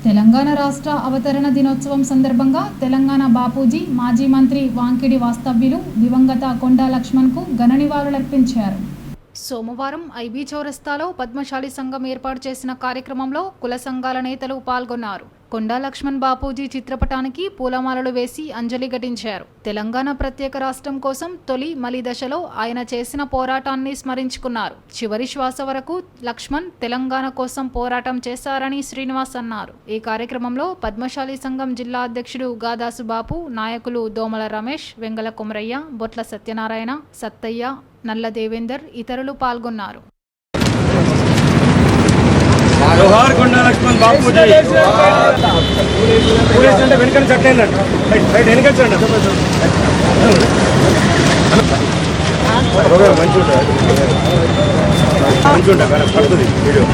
తెలంగాణ రాష్ట్ర అవతరణ దినోత్సవం సందర్భంగా తెలంగాణ బాపూజీ మాజీ మంత్రి వాంకిడి వాస్తవ్యులు దివంగత కొండా లక్ష్మణ్కు ఘన నివాళులర్పించారు. సోమవారం ఐబీ చౌరస్తాలో పద్మశాలి సంఘం ఏర్పాటు చేసిన కార్యక్రమంలో కుల సంఘాల నేతలు పాల్గొన్నారు. కొండా లక్ష్మణ్ బాపూజీ చిత్రపటానికి పూలమాలలు వేసి అంజలి ఘటించారు. తెలంగాణ ప్రత్యేక రాష్ట్రం కోసం తొలి మలి దశలో ఆయన చేసిన పోరాటాన్ని స్మరించుకున్నారు. చివరి శ్వాస వరకు లక్ష్మణ్ తెలంగాణ కోసం పోరాటం చేశారని శ్రీనివాస్ అన్నారు. ఈ కార్యక్రమంలో పద్మశాలి సంఘం జిల్లా అధ్యక్షుడు గాదాసు బాపు, నాయకులు దోమల రమేష్, వెంగల కొమరయ్య, బొట్ల సత్యనారాయణ, సత్తయ్య, నల్ల దేవేందర్ ఇతరులు పాల్గొన్నారు. జోహార్ కొండా లక్ష్మణ్ బాపూజీ. పూరేసంటే వెనకని చట్టేయండి, రైట్ వెనకని చండి. మంచిగా పడుతుంది వీడియో.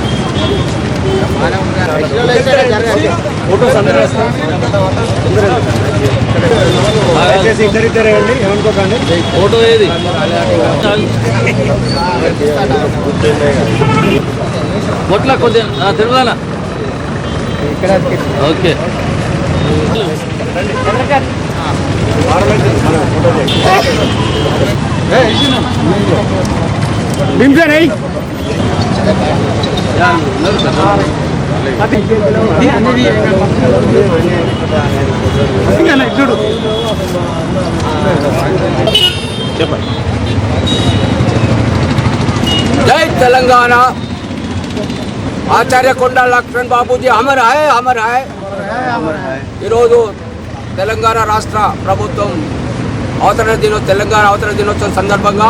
ఫోటోస్ అందరూ దయచేసి ఇద్దరిద్దరే అండి, ఏమనుకోకండి. ఫోటో ఏది మొట్ల కొద్దిగా తిరుగుదల. ఓకే చూడు చెప్పండి. జై తెలంగాణ. ఆచార్య కొండా లక్ష్మణ్ బాపూజీ అమర్ హాయ్, అమర్ హాయ్. ఈరోజు తెలంగాణ రాష్ట్ర ప్రభుత్వం తెలంగాణ అవతరణ దినోత్సవం సందర్భంగా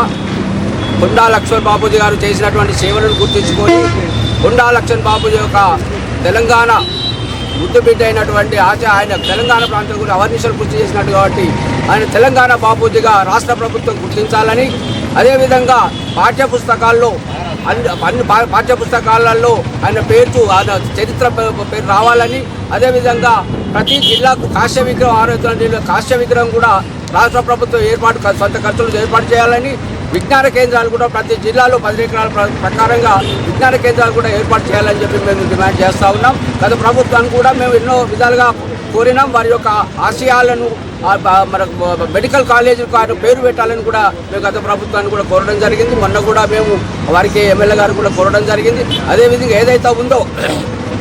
కొండా లక్ష్మణ్ బాపూజీ గారు చేసినటువంటి సేవలను గుర్తించుకొని కొండా లక్ష్మణ్ బాపూజీ యొక్క తెలంగాణ ముద్దుబిడ్డ అయినటువంటి ఆయన తెలంగాణ ప్రాంతం గురించి అవర్నిషలు కృషి చేసినట్టు కాబట్టి ఆయన తెలంగాణ బాపూజీగా రాష్ట్ర ప్రభుత్వం గుర్తించాలని, అదేవిధంగా పాఠ్యపుస్తకాల్లో అన్ని పాఠ్యపుస్తకాలలో ఆయన చరిత్ర పేరు రావాలని, అదేవిధంగా ప్రతి జిల్లాకు కాశ్య విగ్రహం 6 కాశ్య విగ్రహం కూడా రాష్ట్ర ప్రభుత్వం సొంత ఖర్చులు ఏర్పాటు చేయాలని, విజ్ఞాన కేంద్రాలు కూడా ప్రతి జిల్లాలో 10 ఎకరాల ప్రకారంగా విజ్ఞాన కేంద్రాలు కూడా ఏర్పాటు చేయాలని చెప్పి మేము డిమాండ్ చేస్తూ ఉన్నాం. గత ప్రభుత్వాన్ని కూడా మేము ఎన్నో విధాలుగా కోరినాం. వారి యొక్క ఆశయాలను మన మెడికల్ కాలేజీలకు పేరు పెట్టాలని కూడా మేము గత ప్రభుత్వాన్ని కూడా కోరడం జరిగింది. మొన్న కూడా మేము వారికి ఎమ్మెల్యే గారు కూడా కోరడం జరిగింది. అదేవిధంగా ఏదైతే ఉందో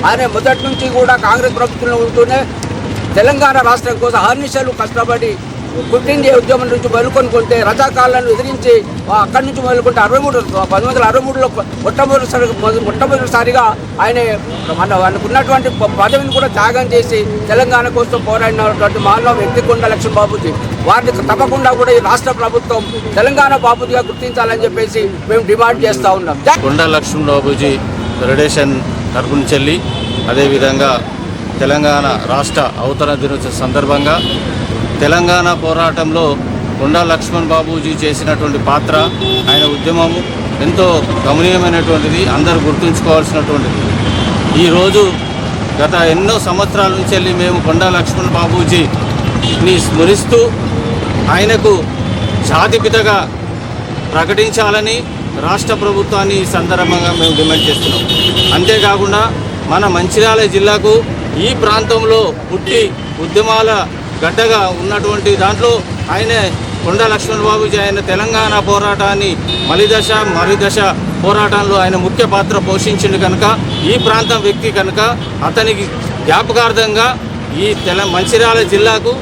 ఆయన మొదటి నుంచి కూడా కాంగ్రెస్ ప్రభుత్వంలో ఉంటూనే తెలంగాణ రాష్ట్రం కోసం అహర్నిశలు కష్టపడి క్విట్ ఇండియా ఉద్యమం నుంచి మొదలుకొనుకుంటే రజాకాలను ఎదిరించి అక్కడి నుంచి మొదలుకుంటే 1963లో మొట్టమొదటిసారిగా ఆయన ఉన్నటువంటి పదవిని కూడా త్యాగం చేసి తెలంగాణ కోసం పోరాడినటువంటి మానవ వ్యక్తి కొండా లక్ష్మణ్ బాపూజీ. వారిని తప్పకుండా కూడా ఈ రాష్ట్ర ప్రభుత్వం తెలంగాణ బాపూజీగా గుర్తించాలని చెప్పేసి మేము డిమాండ్ చేస్తూ ఉన్నాం. కొండా లక్ష్మణ్ బాపూజీ ఫెడరేషన్ తరపున చెల్లి, అదేవిధంగా తెలంగాణ రాష్ట్ర అవతరణ దినోత్సవ సందర్భంగా తెలంగాణ పోరాటంలో కొండా లక్ష్మణ్ బాపూజీ చేసినటువంటి పాత్ర, ఆయన ఉద్యమం ఎంతో గమనీయమైనటువంటిది, అందరూ గుర్తుంచుకోవాల్సినటువంటిది. ఈరోజు గత ఎన్నో సంవత్సరాల నుంచి వెళ్ళి మేము కొండా లక్ష్మణ్ బాపూజీని స్మరిస్తూ ఆయనకు జాతిపితగా ప్రకటించాలని రాష్ట్ర ప్రభుత్వాన్ని ఈ సందర్భంగా మేము డిమాండ్ చేస్తున్నాం. అంతేకాకుండా మన మంచిర్యాల జిల్లాకు ఈ ప్రాంతంలో పుట్టి ఉద్యమాల గడ్డగా ఉన్నటువంటి దాంట్లో ఆయన కొండా లక్ష్మణ్ బాపూజీ ఆయన తెలంగాణ పోరాటాన్ని మలిదశ పోరాటంలో ఆయన ముఖ్య పాత్ర పోషించింది కనుక ఈ ప్రాంతం వ్యక్తి కనుక అతనికి జ్ఞాపకార్థంగా ఈ మంచిర్యాల జిల్లాకు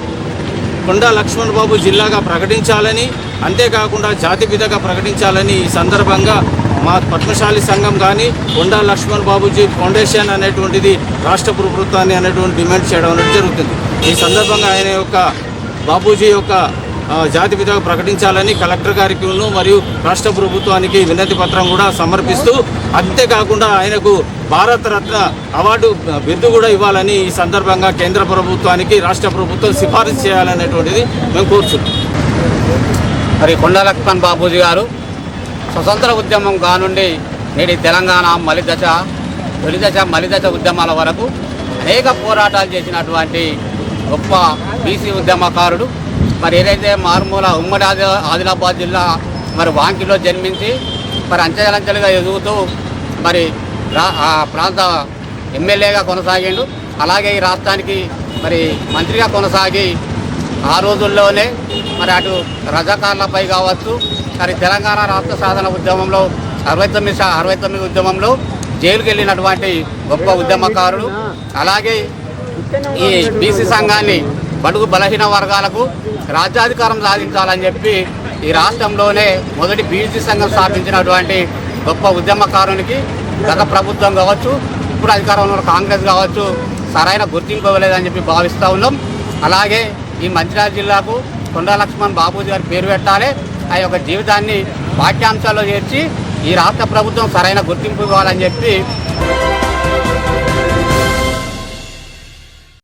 కొండా లక్ష్మణ్ బాబు జిల్లాగా ప్రకటించాలని, అంతేకాకుండా జాతిపితగా ప్రకటించాలని ఈ సందర్భంగా మా పద్మశాలి సంఘం కానీ కొండా లక్ష్మణ్ బాబూజీ ఫౌండేషన్ అనేటువంటిది రాష్ట్ర ప్రభుత్వాన్ని అనేటువంటి డిమాండ్ చేయడం అనేది జరుగుతుంది. ఈ సందర్భంగా ఆయన యొక్క బాపూజీ యొక్క జాతిపితగా ప్రకటించాలని కలెక్టర్ గారికి మరియు రాష్ట్ర ప్రభుత్వానికి వినతి పత్రం కూడా సమర్పిస్తూ, అంతేకాకుండా ఆయనకు భారతరత్న అవార్డు బిరుదు కూడా ఇవ్వాలని ఈ సందర్భంగా కేంద్ర ప్రభుత్వానికి రాష్ట్ర ప్రభుత్వం సిఫారసు చేయాలనేటువంటిది మేము కోరుతున్నాం. మరి కొండా లక్ష్మణ్ బాపూజీ గారు స్వతంత్ర ఉద్యమం కానుండి నేటి తెలంగాణ మలిదశ ఉద్యమాల వరకు అనేక పోరాటాలు చేసినటువంటి గొప్ప బీసీ ఉద్యమకారుడు. మరి ఏదైతే మారుమూల ఉమ్మడి ఆదిలాబాద్ జిల్లా మరి వాంకిలో జన్మించి మరి అంచెలంచెలుగా ఎదుగుతూ మరి ఆ ప్రాంత ఎమ్మెల్యేగా కొనసాగిండు. అలాగే ఈ రాష్ట్రానికి మరి మంత్రిగా కొనసాగి ఆ రోజుల్లోనే మరి అటు రజాకార్లపై కావచ్చు, మరి తెలంగాణ రాష్ట్ర సాధన ఉద్యమంలో 69 ఉద్యమంలో జైలుకి వెళ్ళినటువంటి గొప్ప ఉద్యమకారుడు. అలాగే ఈ బీసీ సంఘాన్ని బడుగు బలహీన వర్గాలకు రాజ్యాధికారం సాధించాలని చెప్పి ఈ రాష్ట్రంలోనే మొదటి బీసీ సంఘం స్థాపించినటువంటి గొప్ప ఉద్యమకారునికి గత ప్రభుత్వం కావచ్చు, ఇప్పుడు అధికారంలో కాంగ్రెస్ కావచ్చు సరైన గుర్తింపు ఇవ్వలేదని చెప్పి భావిస్తూ ఉన్నాం. అలాగే ఈ మంచిర్యాల జిల్లాకు కొండా లక్ష్మణ్ బాపూజీ గారి పేరు పెట్టాలి. ఆ యొక్క జీవితాన్ని పాఠ్యాంశాల్లో చేర్చి ఈ రాష్ట్ర ప్రభుత్వం సరైన గుర్తింపు ఇవ్వాలని చెప్పి